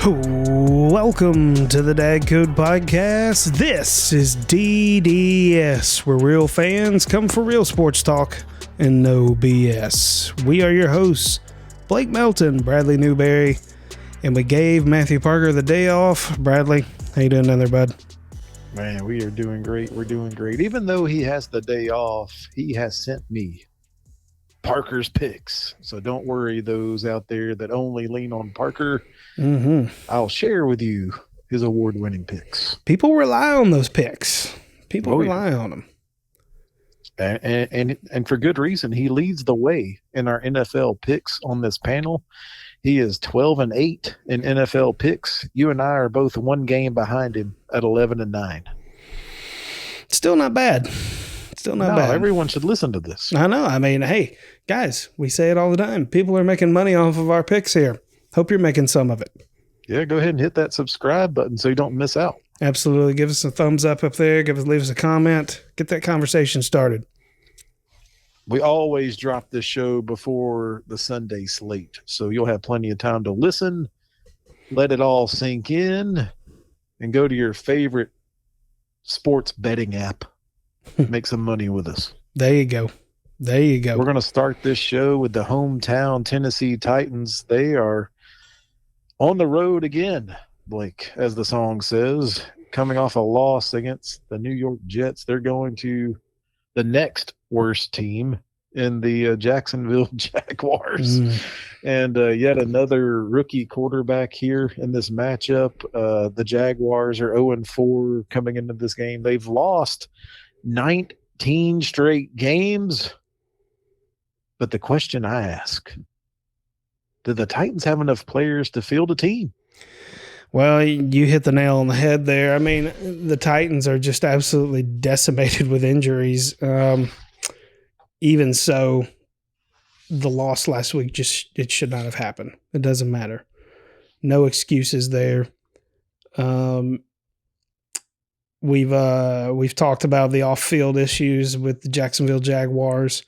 Welcome to the Dag Code Podcast. This is DDS, where real fans come for real sports talk and no BS. We are your hosts, Blake Melton, Bradley Newberry, and we gave Matthew Parker the day off. Bradley, how you doing down there, bud? Man, we are doing great. We're doing great. Even though he has the day off, he has sent me Parker's picks. So don't worry, those out there that only lean on Parker. I'll share with you his award-winning picks. People rely on those picks. People rely on them. And for good reason. He leads the way in our NFL picks on this panel. He is 12-8 in NFL picks. You and I are both one game behind him at 11-9. Still not bad. Still not bad. Everyone should listen to this. I know. I mean, hey, guys, we say it all the time. People are making money off of our picks here. Hope you're making some of it. Yeah, go ahead and hit that subscribe button so you don't miss out. Absolutely. Give us a thumbs up there. Leave us a comment. Get that conversation started. We always drop this show before the Sunday slate, so you'll have plenty of time to listen, let it all sink in, and go to your favorite sports betting app. Make some money with us. There you go. We're going to start this show with the hometown Tennessee Titans. They are on the road again, Blake, as the song says, coming off a loss against the New York Jets. They're going to the next worst team in the Jacksonville Jaguars. And yet another rookie quarterback here in this matchup. The Jaguars are 0-4 coming into this game. They've lost 19 straight games. But the question I ask, do the Titans have enough players to field a team? Well, you hit the nail on the head there. I mean, the Titans are just absolutely decimated with injuries. Even so, the loss last week it should not have happened. It doesn't matter. No excuses there. We've talked about the off-field issues with the Jacksonville Jaguars.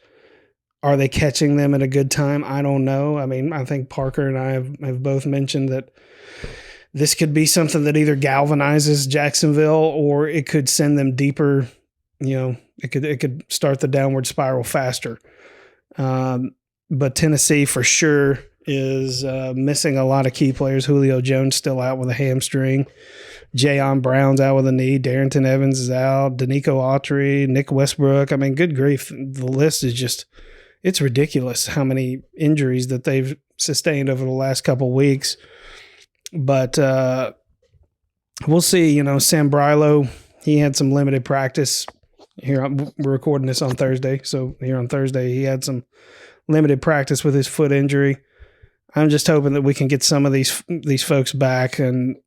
Are they catching them at a good time? I don't know. I mean, I think Parker and I have both mentioned that this could be something that either galvanizes Jacksonville or it could send them deeper. You know, it could start the downward spiral faster. But Tennessee for sure is missing a lot of key players. Julio Jones still out with a hamstring. Jayon Brown's out with a knee. Darrington Evans is out. Danico Autry, Nick Westbrook. I mean, good grief. The list is just, it's ridiculous how many injuries that they've sustained over the last couple of weeks. But we'll see. You know, Sam Brilo, he had some limited practice. We're recording this on Thursday. So here on Thursday, he had some limited practice with his foot injury. I'm just hoping that we can get some of these folks back. And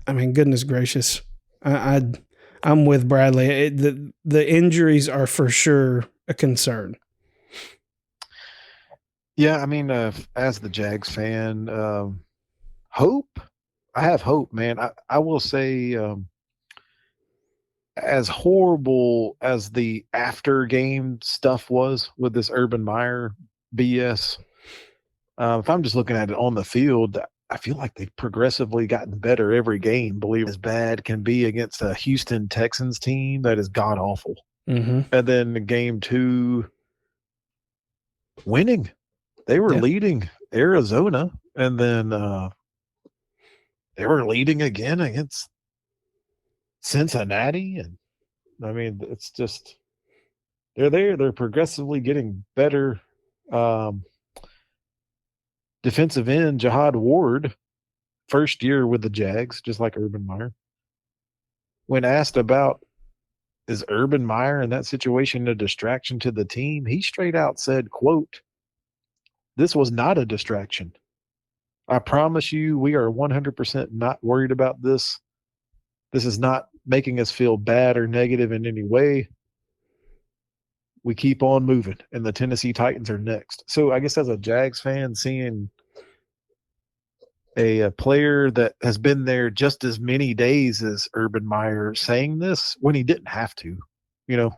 I mean, goodness gracious, I'm with Bradley. The injuries are for sure a concern. Yeah, I mean, as the Jags fan, hope. I have hope, man. I will say, as horrible as the after game stuff was with this Urban Meyer BS, if I'm just looking at it on the field, I feel like they've progressively gotten better every game. Believe as bad can be against a Houston Texans team that is god awful. And then game 2, winning. They were leading Arizona, and then they were leading again against Cincinnati. And I mean, it's just they're progressively getting better. Defensive end Jihad Ward, first year with the Jags, just like Urban Meyer. When asked about is Urban Meyer in that situation a distraction to the team, he straight out said, quote, "This was not a distraction. I promise you we are 100% not worried about this. This is not making us feel bad or negative in any way. We keep on moving, and the Tennessee Titans are next." So I guess as a Jags fan, seeing a player that has been there just as many days as Urban Meyer saying this when he didn't have to, you know,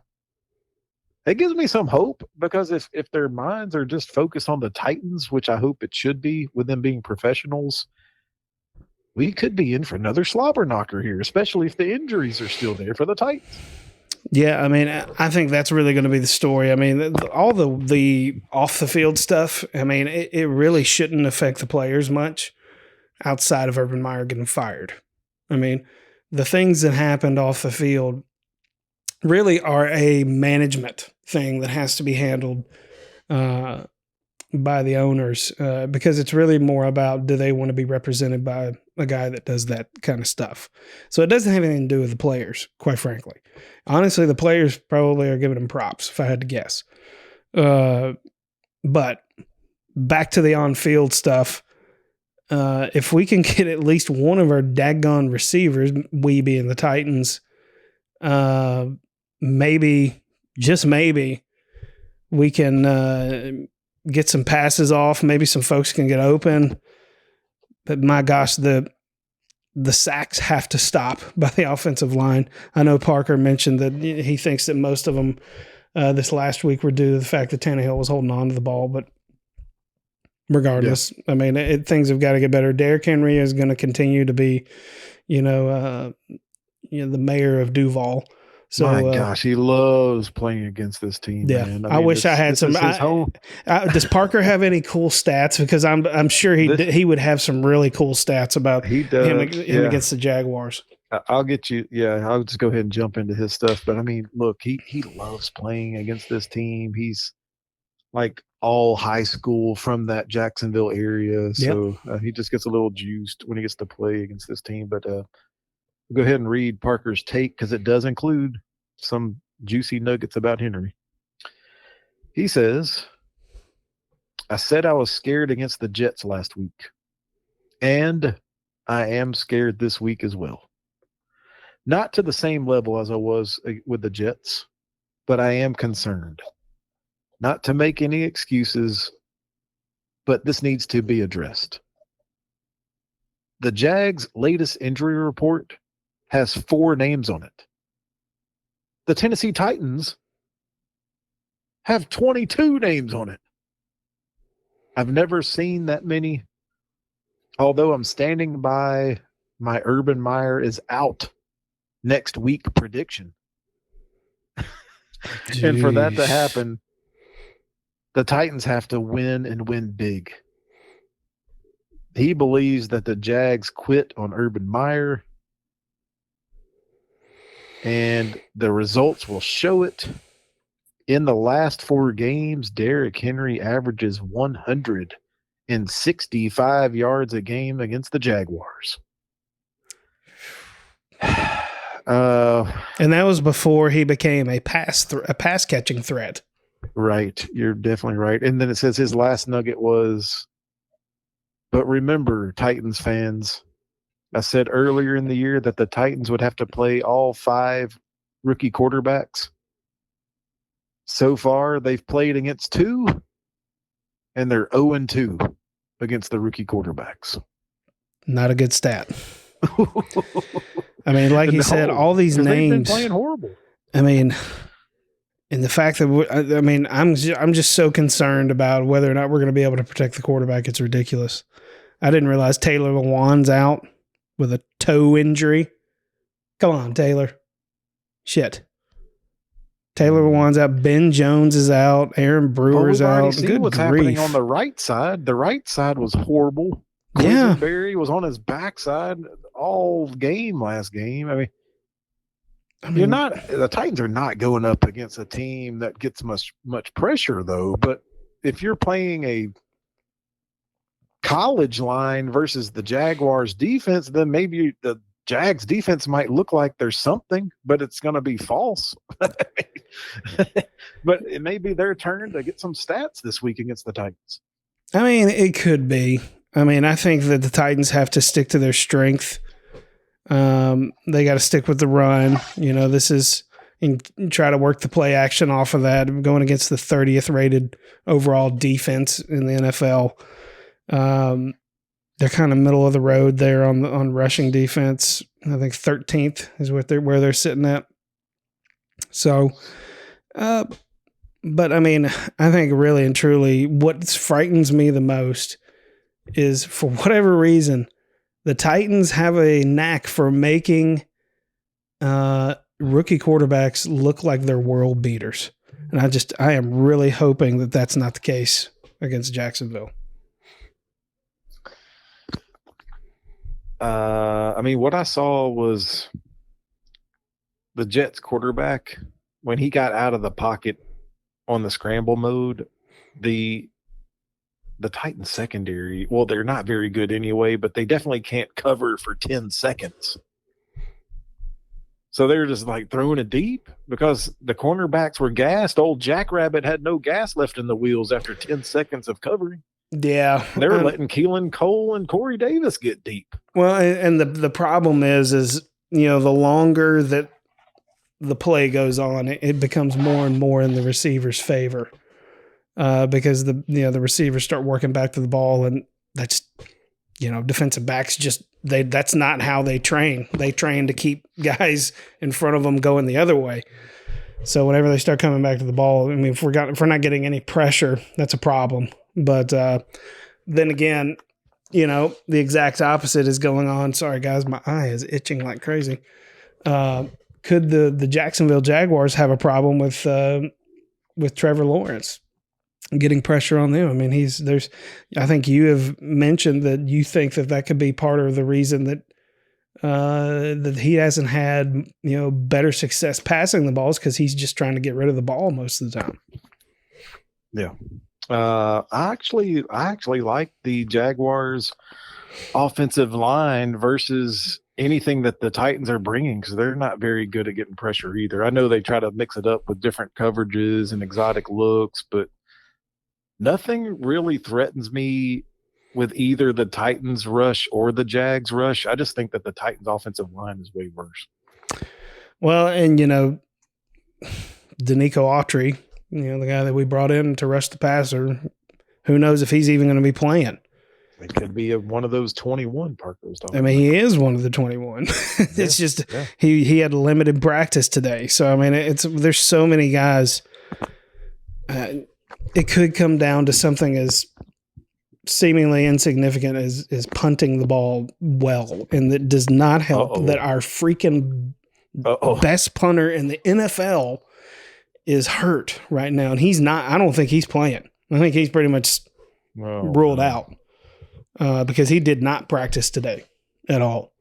it gives me some hope, because if their minds are just focused on the Titans, which I hope it should be with them being professionals, we could be in for another slobber knocker here, especially if the injuries are still there for the Titans. Yeah, I mean, I think that's really going to be the story. I mean, all the off the field stuff. I mean, it really shouldn't affect the players much outside of Urban Meyer getting fired. I mean, the things that happened off the field really are a management thing that has to be handled by the owners because it's really more about do they want to be represented by a guy that does that kind of stuff. So it doesn't have anything to do with the players, quite frankly. Honestly, the players probably are giving them props, if I had to guess. But back to the on-field stuff, if we can get at least one of our daggone receivers, we being the Titans, maybe, just maybe, we can get some passes off. Maybe some folks can get open. But my gosh, the sacks have to stop by the offensive line. I know Parker mentioned that he thinks that most of them this last week were due to the fact that Tannehill was holding on to the ball. But regardless, I mean, things have got to get better. Derrick Henry is going to continue to be, the mayor of Duval. So, my gosh, he loves playing against this team. Yeah, man. I wish I had some. Does Parker have any cool stats? Because I'm sure he would have some really cool stats about him against the Jaguars. I'll get you. Yeah, I'll just go ahead and jump into his stuff. But I mean, look, he loves playing against this team. He's like all high school from that Jacksonville area, so he just gets a little juiced when he gets to play against this team. But go ahead and read Parker's take because it does include some juicy nuggets about Henry. He says, I said I was scared against the Jets last week, and I am scared this week as well. Not to the same level as I was with the Jets, but I am concerned. Not to make any excuses, but this needs to be addressed. The Jags' latest injury report has 4 names on it. The Tennessee Titans have 22 names on it. I've never seen that many, although I'm standing by my Urban Meyer is out next week prediction. And for that to happen, the Titans have to win and win big. He believes that the Jags quit on Urban Meyer, and the results will show it. In the last 4 games, Derrick Henry averages 165 yards a game against the Jaguars. And that was before he became a pass catching threat. Right. You're definitely right. And then it says his last nugget was, but remember, Titans fans, I said earlier in the year that the Titans would have to play all 5 rookie quarterbacks. So far, they've played against 2, and they're 0-2 against the rookie quarterbacks. Not a good stat. I mean, like you said, all these names. They've been playing horrible. I mean, and the fact that I'm just so concerned about whether or not we're going to be able to protect the quarterback. It's ridiculous. I didn't realize Taylor Lewan's out with a toe injury. Come on, Taylor. Shit. Taylor Lewan's out. Ben Jones is out. Aaron Brewer's out. Good what's happening on the right side. The right side was horrible. Quisenberry was on his backside all game last game. I mean, the Titans are not going up against a team that gets much pressure though. But if you're playing a college line versus the Jaguars defense, then maybe the Jags defense might look like there's something, but it's going to be false. But it may be their turn to get some stats this week against the Titans. I mean, it could be. I mean, I think that the Titans have to stick to their strength. They got to stick with the run. This is and try to work the play action off of that. Going against the 30th rated overall defense in the NFL. They're kind of middle of the road there on rushing defense. I think 13th is where they're sitting at. So, but I mean, I think really and truly what frightens me the most is for whatever reason, the Titans have a knack for making rookie quarterbacks look like they're world beaters. And I am really hoping that that's not the case against Jacksonville. I mean, what I saw was the Jets quarterback, when he got out of the pocket on the scramble mode, the Titans secondary, well, they're not very good anyway, but they definitely can't cover for 10 seconds. So they're just like throwing it deep because the cornerbacks were gassed. Old Jackrabbit had no gas left in the wheels after 10 seconds of covering. Yeah. They were letting Keelan Cole and Corey Davis get deep. Well, and the problem is, the longer that the play goes on, it becomes more and more in the receiver's favor because the receivers start working back to the ball, and that's, defensive backs that's not how they train. They train to keep guys in front of them going the other way. So whenever they start coming back to the ball, I mean, if we're not getting any pressure, that's a problem. But then again, the exact opposite is going on. Sorry, guys, my eye is itching like crazy. Could the Jacksonville Jaguars have a problem with Trevor Lawrence getting pressure on them? I mean, I think you have mentioned that you think that could be part of the reason that he hasn't had better success passing the balls, because he's just trying to get rid of the ball most of the time. Yeah. I actually like the Jaguars offensive line versus anything that the Titans are bringing, because they're not very good at getting pressure either. I know they try to mix it up with different coverages and exotic looks, but nothing really threatens me with either the Titans rush or the Jags rush. I just think that the Titans offensive line is way worse. Well, and Danico Autry, the guy that we brought in to rush the passer, who knows if he's even going to be playing? It could be one of those 21 Parker's talking about. He is one of the 21. It's just he had limited practice today. So, I mean, there's so many guys. It could come down to something as seemingly insignificant as punting the ball well, and that does not help that our freaking best punter in the NFL is hurt right now, and he's not. I don't think he's playing. I think he's pretty much ruled out because he did not practice today at all.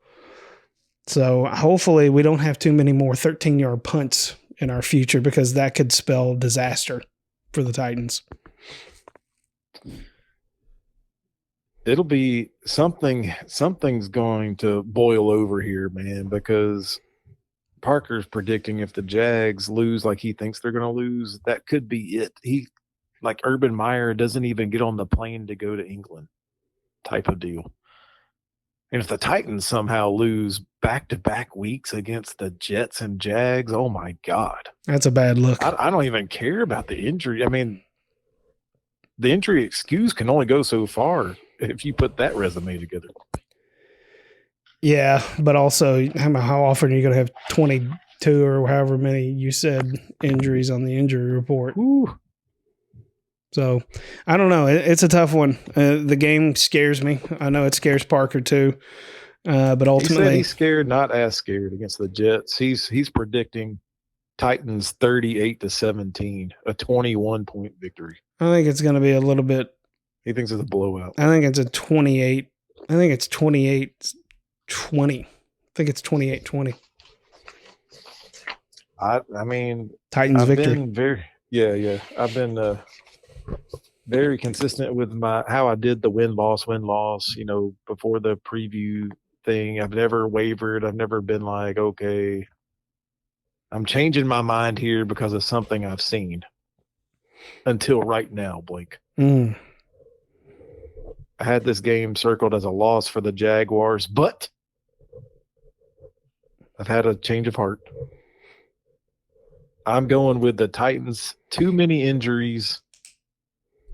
So hopefully we don't have too many more 13-yard punts in our future, because that could spell disaster for the Titans. It'll be something's going to boil over here, man, because Parker's predicting if the Jags lose like he thinks they're going to lose, that could be it. He, like Urban Meyer, doesn't even get on the plane to go to England type of deal. And if the Titans somehow lose back-to-back weeks against the Jets and Jags, oh my God. That's a bad look. I don't even care about the injury. I mean, the injury excuse can only go so far if you put that resume together. Yeah, but also, how often are you going to have 22 or however many you said injuries on the injury report? Ooh. So, I don't know. It's a tough one. The game scares me. I know it scares Parker too. But ultimately, he said he's scared, not as scared against the Jets. He's predicting Titans 38-17, a 21-point victory. I think it's going to be a little bit. He thinks it's a blowout. I think it's a 28. I think it's 28-20. I think it's 28-20. I mean, Titans I've victory. Been I've been very consistent with how I did the win-loss, before the preview thing. I've never wavered. I've never been like, okay, I'm changing my mind here because of something I've seen. Until right now, Blake. I had this game circled as a loss for the Jaguars, but I've had a change of heart. I'm going with the Titans. Too many injuries.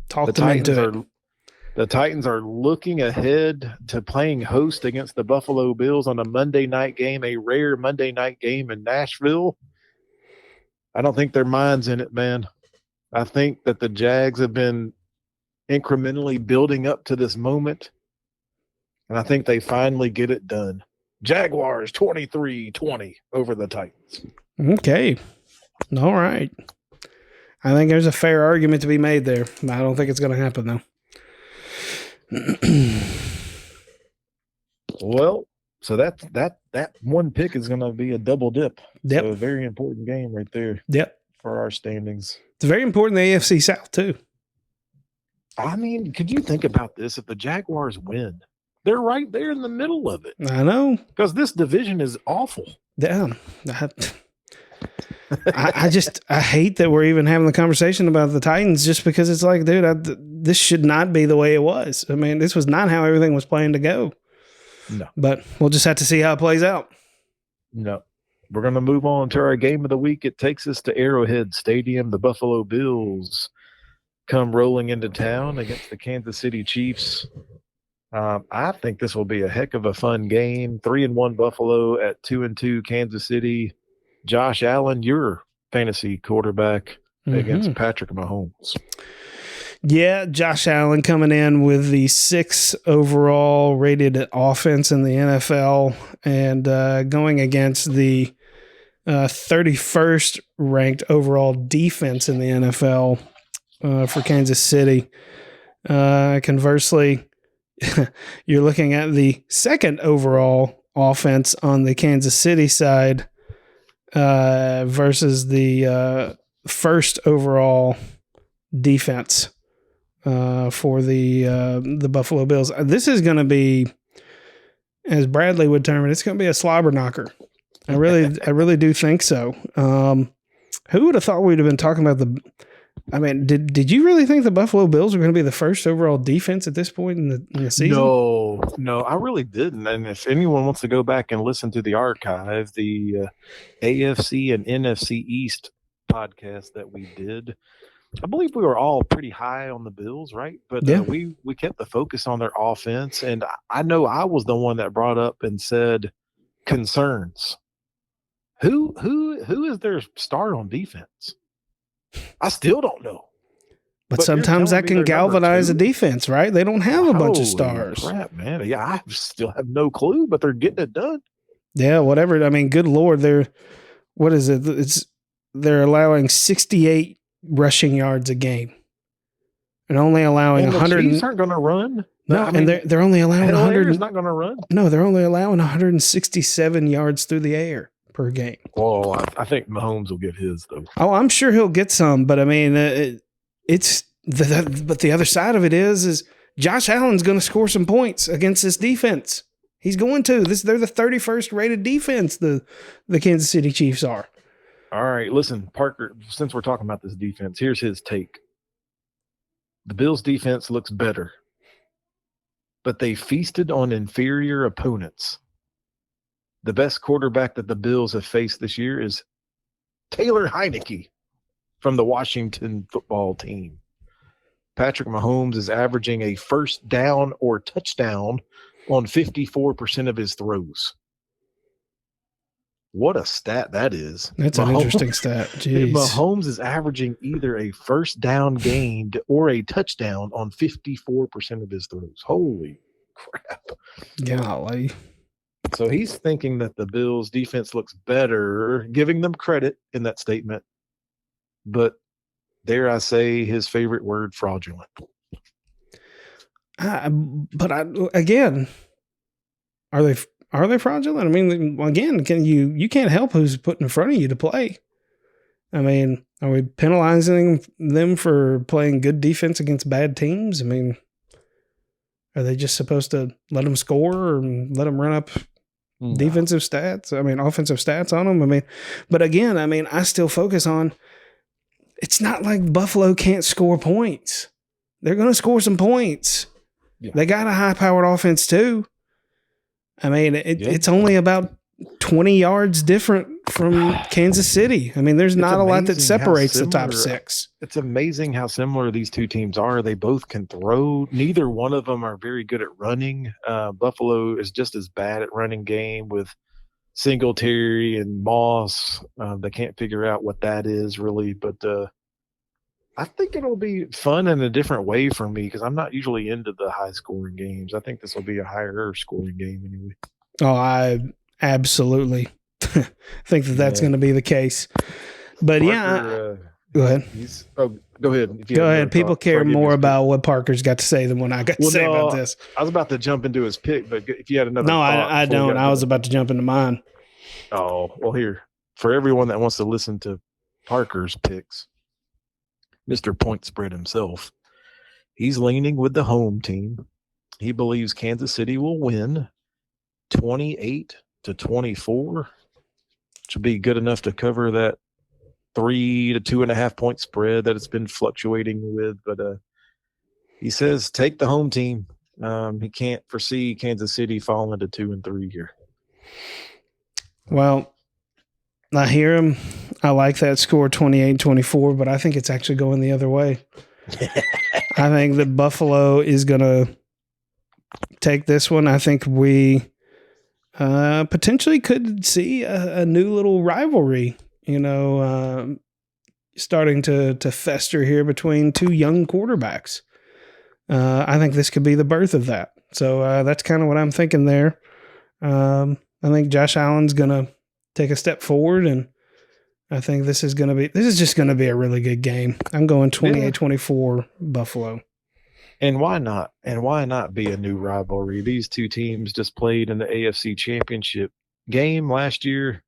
The Titans are looking ahead to playing host against the Buffalo Bills on a Monday night game, a rare Monday night game in Nashville. I don't think their mind's in it, man. I think that the Jags have been incrementally building up to this moment. And I think they finally get it done. Jaguars 23-20 over the Titans. Okay. All right. I think there's a fair argument to be made there. I don't think it's going to happen, though. Well, so that one pick is going to be a double dip. Yep. So a very important game right there. Yep. For our standings. It's very important in the AFC South, too. I mean, could you think about this? If the Jaguars win, they're right there in the middle of it. I know. Because this division is awful. Yeah. I hate that we're even having the conversation about the Titans just because it's like, dude, this should not be the way it was. I mean, this was not how everything was planned to go. No. But we'll just have to see how it plays out. No. We're going to move on to our game of the week. It takes us to Arrowhead Stadium. The Buffalo Bills come rolling into town against the Kansas City Chiefs. I think this will be a heck of a fun game. 3-1 Buffalo at 2-2 Kansas City. Josh Allen, your fantasy quarterback against Patrick Mahomes. Yeah, Josh Allen coming in with the 6th overall rated offense in the NFL and going against the 31st ranked overall defense in the NFL for Kansas City. Conversely, you're looking at the 2nd overall offense on the Kansas City side versus the 1st overall defense for the Buffalo Bills. This is going to be, as Bradley would term it, it's going to be a slobber knocker. I really do think so. Who would have thought we'd have been talking about I mean, did you really think the Buffalo Bills were going to be the 1st overall defense at this point in the season? No, I really didn't. And if anyone wants to go back and listen to the archive, the AFC and NFC East podcast that we did, I believe we were all pretty high on the Bills, right? But yeah. We kept the focus on their offense. And I know I was the one that brought up and said concerns. Who is their star on defense? I still don't know. But sometimes that can galvanize a defense, right? They don't have a bunch of stars. Crap, man. Yeah, I still have no clue, but they're getting it done. Yeah, whatever. I mean, good Lord, they're allowing 68 rushing yards a game. And only allowing 100. The Chiefs aren't going to run. No, and they're only allowing 100. Not going to run. No, they're only allowing 167 yards through the air per game. Well, I think Mahomes will get his though. Oh, I'm sure he'll get some, but I mean, but the other side of it is Josh Allen's going to score some points against this defense. He's going to. They're the 31st rated defense. The Kansas City Chiefs are. All right, listen, Parker. Since we're talking about this defense, here's his take. The Bills' defense looks better, but they feasted on inferior opponents. The best quarterback that the Bills have faced this year is Taylor Heineke from the Washington football team. Patrick Mahomes is averaging a first down or touchdown on 54% of his throws. What a stat that is. That's an interesting stat. Jeez. Mahomes is averaging either a first down gained or a touchdown on 54% of his throws. Holy crap. Golly. So he's thinking that the Bills' defense looks better, giving them credit in that statement. But dare I say his favorite word, fraudulent. Again, are they fraudulent? I mean, again, you can't help who's put in front of you to play. I mean, are we penalizing them for playing good defense against bad teams? I mean, are they just supposed to let them score or let them run up defensive stats? I mean, offensive stats on them? I mean, but again, I mean, I still focus on it's not like Buffalo can't score points. They're going to score some points. Yeah. They got a high-powered offense too. I mean, it's only about 20 yards different from Kansas City. I mean, there's not a lot that separates the top 6. It's amazing how similar these two teams are. They both can throw. Neither one of them are very good at running. Buffalo is just as bad at running game with Singletary and Moss. They can't figure out what that is really, but I think it'll be fun in a different way for me because I'm not usually into the high scoring games. I think this will be a higher scoring game anyway. Oh, I absolutely think that that's Yeah, going to be the case. But yeah, Parker. go ahead. He's. Oh, go ahead if you Go had ahead. another People thought before care I give you more his pick. about what Parker's got to say than what I got to Well, say about no, this. I was about to jump into his pick, but if you had another No, thought I before we don't. got I into was that. about to jump into mine. Oh, well, here for everyone that wants to listen to Parker's picks, Mr. Point Spread himself. He's leaning with the home team. He believes Kansas City will win 28-24, which will be good enough to cover that 3 to 2.5 point spread that it's been fluctuating with. But he says take the home team. He can't foresee Kansas City falling to 2-3 here. Well, I hear him. I like that score 28-24, but I think it's actually going the other way. I think that Buffalo is going to take this one. I think we potentially could see a new little rivalry, starting to fester here between two young quarterbacks. I think this could be the birth of that. So that's kind of what I'm thinking there. I think Josh Allen's going to take a step forward, and I think this is just going to be a really good game. I'm going 28-24 Buffalo. And why not? And why not be a new rivalry? These two teams just played in the AFC Championship game last year.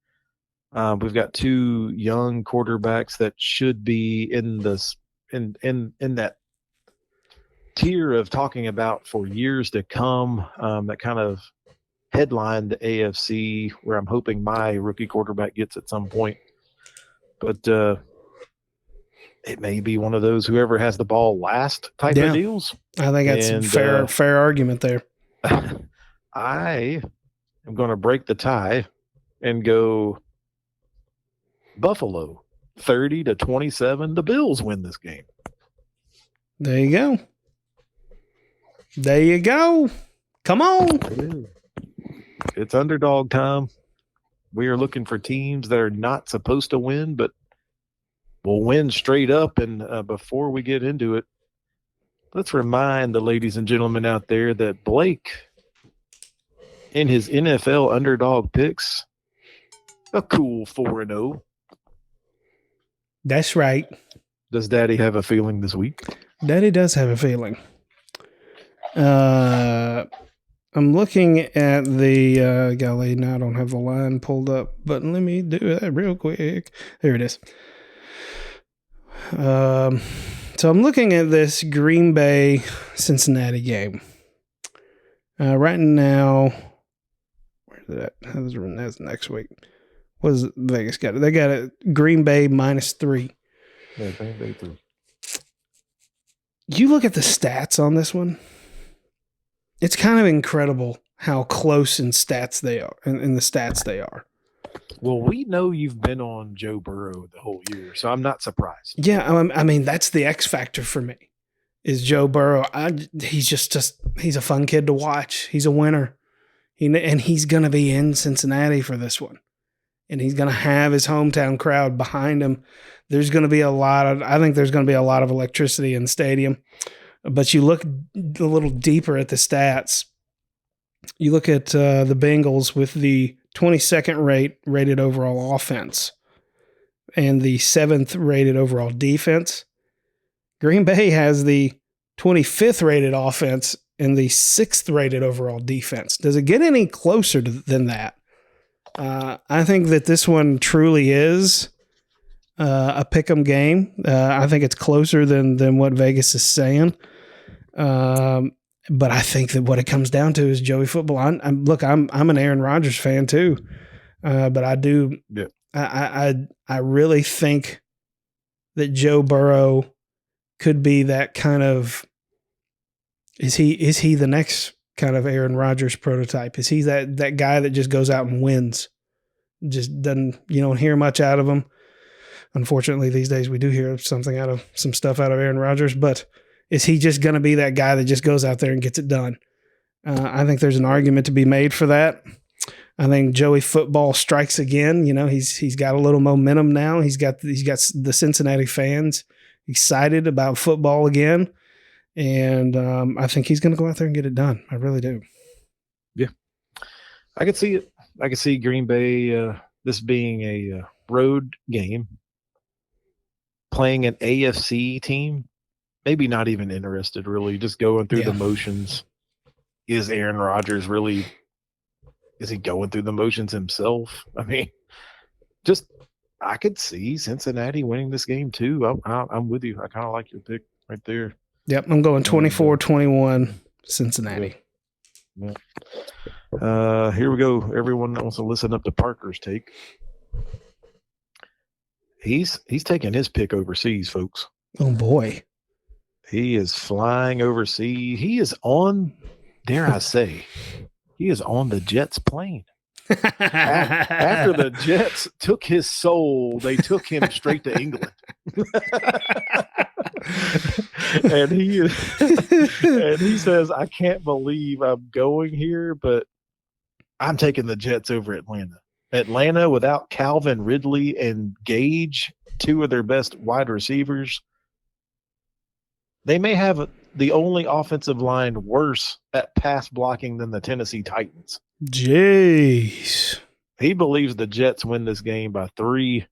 We've got two young quarterbacks that should be in that tier of talking about for years to come. That kind of headlined the AFC, where I'm hoping my rookie quarterback gets at some point. But it may be one of those whoever has the ball last type of deals. I think that's a fair argument there. I am going to break the tie and go Buffalo 30-27. The Bills win this game. There you go. There you go. Come on. It's underdog time. We are looking for teams that are not supposed to win, but will win straight up. And before we get into it, let's remind the ladies and gentlemen out there that Blake, in his NFL underdog picks, a cool 4-0. That's right. Does Daddy have a feeling this week? Daddy does have a feeling. I'm looking at the golly. Now I don't have the line pulled up, but let me do that real quick. There it is. So I'm looking at this Green Bay Cincinnati game. Right now, where's that? That's next week. What is Vegas got? They got it Green Bay -3. Yeah, Green Bay 3. You look at the stats on this one. It's kind of incredible how close in stats they are. In the stats they are. Well, we know you've been on Joe Burrow the whole year, so I'm not surprised. Yeah, I mean that's the X factor for me. Is Joe Burrow? He's just he's a fun kid to watch. He's a winner, and he's gonna be in Cincinnati for this one, and he's gonna have his hometown crowd behind him. There's gonna be I think there's gonna be a lot of electricity in the stadium. But you look a little deeper at the stats. You look at the Bengals with the 22nd rated overall offense and the 7th rated overall defense. Green Bay has the 25th rated offense and the 6th rated overall defense. Does it get any closer than that? I think that this one truly is a pick'em game. I think it's closer than what Vegas is saying. But I think that what it comes down to is Joey football. I'm an Aaron Rodgers fan too. But I do. Yeah. I really think that Joe Burrow could be that kind of. Is he the next kind of Aaron Rodgers prototype? Is he that guy that just goes out and wins? Just doesn't, you don't hear much out of him. Unfortunately, these days we do hear some stuff out of Aaron Rodgers, but is he just going to be that guy that just goes out there and gets it done? I think there's an argument to be made for that. I think Joey football strikes again. He's got a little momentum now. He's got the Cincinnati fans. excited about football again. And I think he's going to go out there and get it done. I really do. Yeah. I could see it. I could see Green Bay, this being a road game, playing an AFC team, maybe not even interested, really, just going through the motions. Is Aaron Rodgers really, is he going through the motions himself? I mean, I could see Cincinnati winning this game too. I'm with you. I kind of like your pick right there. Yep, I'm going 24-21 Cincinnati. Yeah. Here we go. Everyone that wants to listen up to Parker's take. He's taking his pick overseas, folks. Oh boy. He is flying overseas. He is on, dare I say, he is on the Jets plane. After the Jets took his soul, they took him straight to England. and he says, I can't believe I'm going here, but I'm taking the Jets over Atlanta. Atlanta without Calvin Ridley and Gage, two of their best wide receivers. They may have the only offensive line worse at pass blocking than the Tennessee Titans. Jeez. He believes the Jets win this game by 3.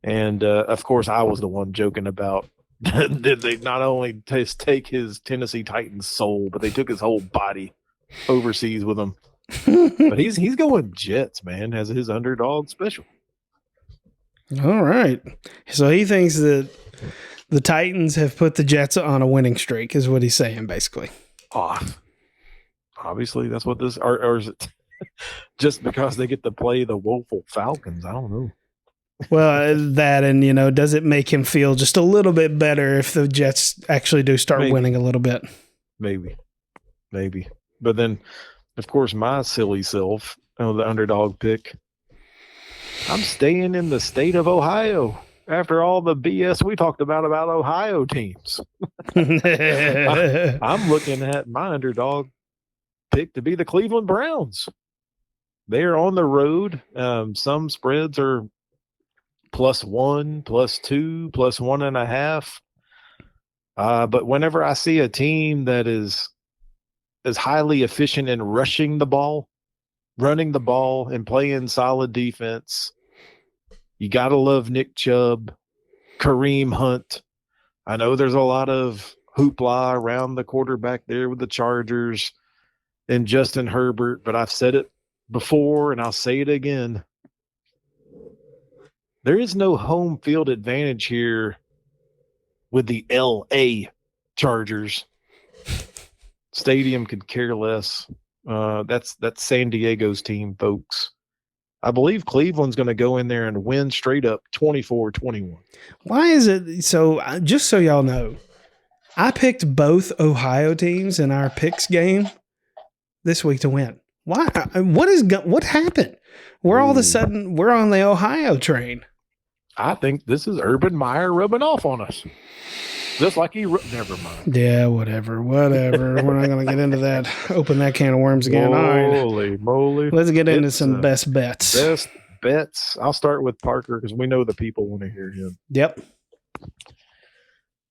And, of course, I was the one joking about did they not only take his Tennessee Titans soul, but they took his whole body overseas with him. But he's going Jets, man, as his underdog special. All right. So he thinks that the Titans have put the Jets on a winning streak, is what he's saying, basically. Obviously, that's what this, or is it just because they get to play the woeful Falcons? I don't know. Well, that, and, does it make him feel just a little bit better if the Jets actually do start winning a little bit? Maybe. But then, of course, my silly self, the underdog pick, I'm staying in the state of Ohio after all the BS we talked about Ohio teams. I'm looking at my underdog pick to be the Cleveland Browns. They're on the road. Some spreads are +1, +2, +1.5. But whenever I see a team that is highly efficient in rushing the ball, running the ball, and playing solid defense, you got to love Nick Chubb, Kareem Hunt. I know there's a lot of hoopla around the quarterback there with the Chargers and Justin Herbert, but I've said it before and I'll say it again. There is no home field advantage here with the LA Chargers. Stadium could care less. That's San Diego's team, folks. I believe Cleveland's going to go in there and win straight up 24-21. Why is it so? Just so y'all know, I picked both Ohio teams in our picks game this week to win. Why? What happened? We're all of a sudden we're on the Ohio train. I think this is Urban Meyer rubbing off on us. Just like never mind. Yeah, whatever. We're not going to get into that. Open that can of worms again. Holy moly. Let's get into some best bets. Best bets. I'll start with Parker because we know the people want to hear him. Yep.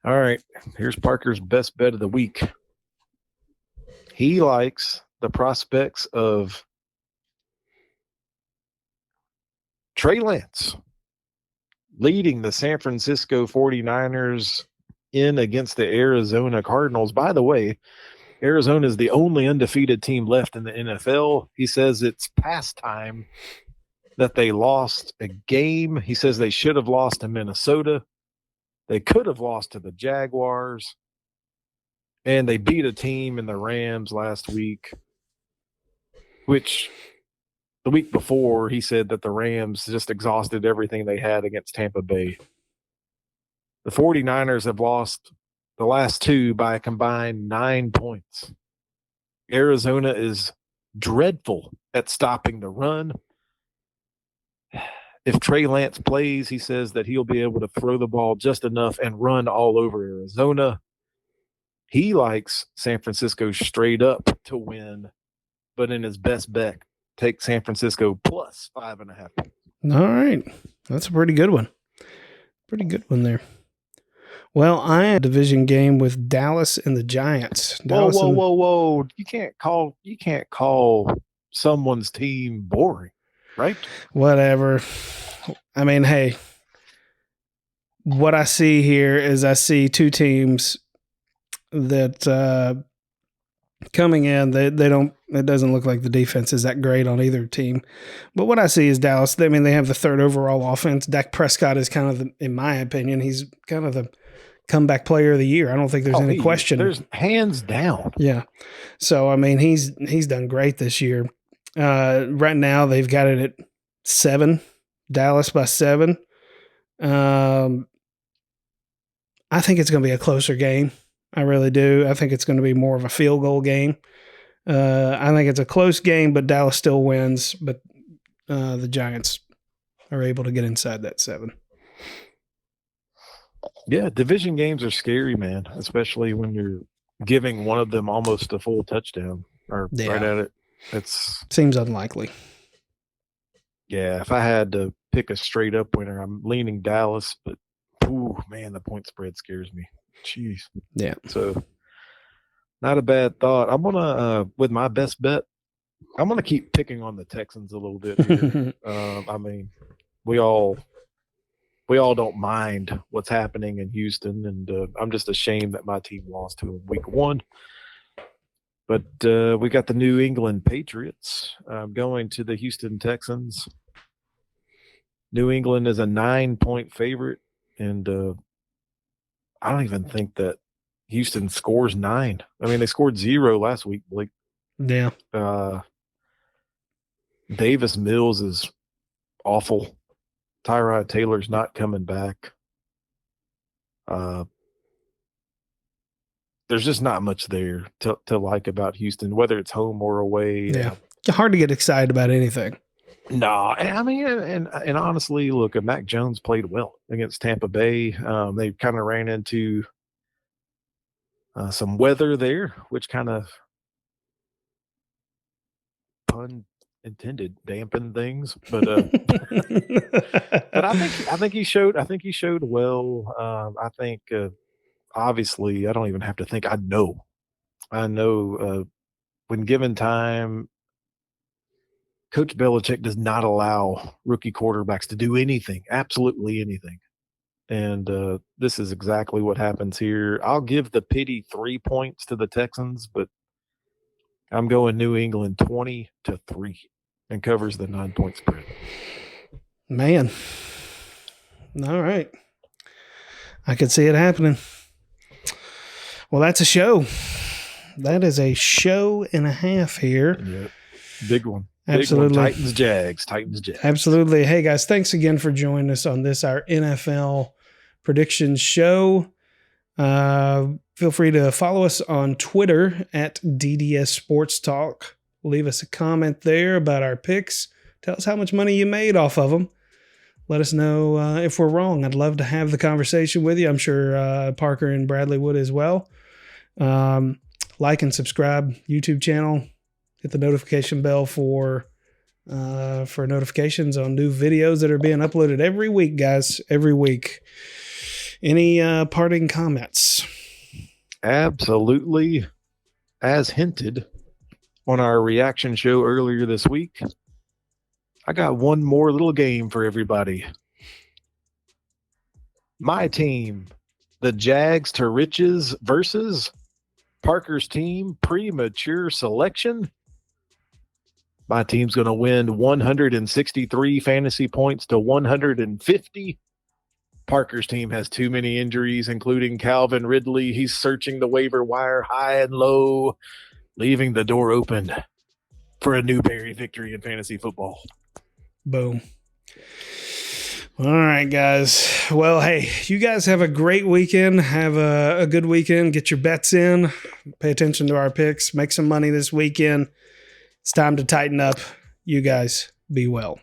All right. Here's Parker's best bet of the week. He likes the prospects of Trey Lance leading the San Francisco 49ers in against the Arizona Cardinals. By the way, Arizona is the only undefeated team left in the NFL. He says it's past time that they lost a game. He says they should have lost to Minnesota. They could have lost to the Jaguars. And they beat a team in the Rams last week, which the week before he said that the Rams just exhausted everything they had against Tampa Bay. The 49ers have lost the last 2 by a combined 9 points. Arizona is dreadful at stopping the run. If Trey Lance plays, he says that he'll be able to throw the ball just enough and run all over Arizona. He likes San Francisco straight up to win, but in his best bet, take San Francisco plus 5.5. All right. That's a pretty good one. Pretty good one there. Well, I am a division game with Dallas and the Giants. Whoa, Dallas whoa, and whoa, whoa! You can't call someone's team boring, right? whatever. I mean, hey, what I see here is I see two teams that coming in, they don't. It doesn't look like the defense is that great on either team. But what I see is Dallas. I mean, they have the third overall offense. Dak Prescott is kind of, in my opinion, he's kind of the comeback player of the year. I don't think there's any question. There's hands down. Yeah. So I mean, he's done great this year. Right now, they've got it at 7. Dallas by 7. I think it's going to be a closer game. I really do. I think it's going to be more of a field goal game. I think it's a close game, but Dallas still wins. But the Giants are able to get inside that 7. Yeah, division games are scary, man, especially when you're giving one of them almost a full touchdown or right at it. It seems unlikely. Yeah, if I had to pick a straight up winner, I'm leaning Dallas, but man, the point spread scares me. Jeez. Yeah. So not a bad thought. I'm gonna with my best bet, I'm gonna keep picking on the Texans a little bit here. I mean, we all don't mind what's happening in Houston, and I'm just ashamed that my team lost to them week 1. But we got the New England Patriots going to the Houston Texans. New England is a 9-point favorite, and I don't even think that Houston scores 9. I mean, they scored 0 last week. Like, yeah. Davis Mills is awful. Tyrod Taylor's not coming back. There's just not much there to like about Houston, whether it's home or away. Yeah, it's hard to get excited about anything. No, I mean, and honestly, look, Mac Jones played well against Tampa Bay. They kind of ran into some weather there, which kind of, pun intended, dampened things. But but I think he showed well. I think obviously I don't even have to think. I know when given time, Coach Belichick does not allow rookie quarterbacks to do anything, absolutely anything. And this is exactly what happens here. I'll give the pity 3 points to the Texans, but I'm going New England 20-3 and covers the 9-point spread. Man. All right. I could see it happening. Well, that's a show. That is a show and a half here. Yep. Big one. Absolutely. Titans, Jags. Absolutely. Hey, guys, thanks again for joining us on this, our NFL predictions show. Feel free to follow us on Twitter at DDS Sports Talk. Leave us a comment there about our picks. Tell us how much money you made off of them. Let us know if we're wrong. I'd love to have the conversation with you. I'm sure Parker and Bradley would as well. Like and subscribe YouTube channel. Hit the notification bell for notifications on new videos that are being uploaded every week, guys. Every week. Any parting comments? Absolutely. As hinted on our reaction show earlier this week, I got one more little game for everybody. My team, the Jags to Riches versus Parker's team, Premature Selection. My team's going to win 163 fantasy points to 150. Parker's team has too many injuries, including Calvin Ridley. He's searching the waiver wire high and low, leaving the door open for a Newberry victory in fantasy football. Boom. All right, guys. Well, hey, you guys have a great weekend. Have a good weekend. Get your bets in. Pay attention to our picks. Make some money this weekend. It's time to tighten up. You guys be well.